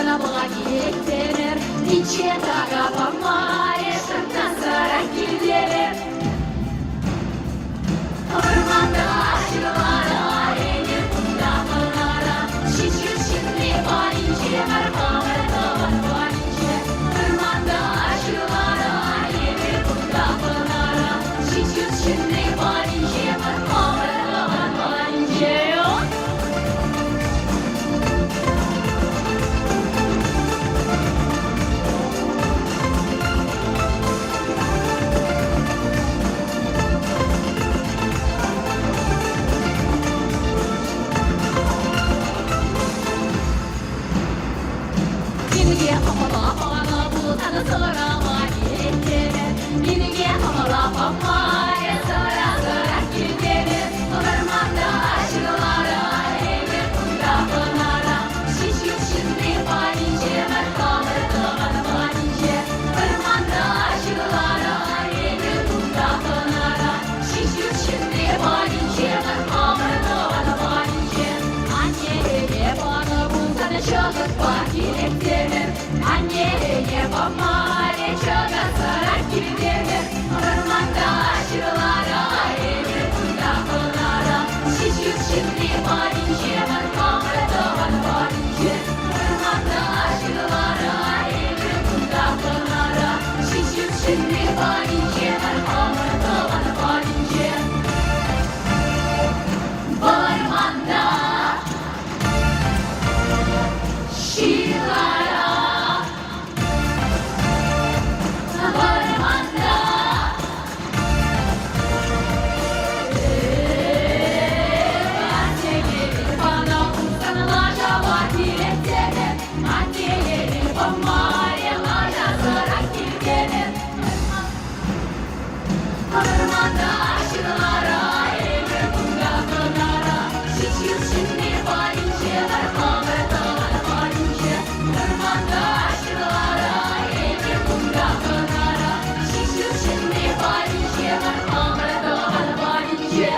на благие темер, Рече тага по море, Шарта сараки велер. Ormanda aşılara, eğer bunda pınara, Şişir şimdi balince, merhamet tavan balince. Ormanda aşılara, eğer bunda pınara, Şişir şimdi balince, merhamet tavan balince. Minge hamala hamala bu tanı sonra mahiyetleri. Minge hamala hamala sonra sonra killeri. Ormanda aşılara eğer bunda pınara. Şişir şimdi balince merhamet tavan balince. Ormanda aşılara eğer bunda pınara. Şişir şimdi balince merhamet tavan balince. Anneye bana bu tanı şahıt bahiyetleri. Anneye babamare çaga sarar giderim. Ormanda aşılara eğer bunda pınara. Şişir şimdi balince merhamet tavan balince. Ormanda aşılara eğer bunda pınara. Şişir şimdi balince merhamet tavan balince. Ormanda şilara. Ormanda anneleri bana uzanılarla vakiletleri. Anneleri bambayalarla zarar girgelir. Ormanda aşılara eğer bunda pınara. Şişir şimdi balince merhamet tavan balince. Ormanda aşılara eğer bunda pınara. Şişir şimdi balince merhamet tavan balince.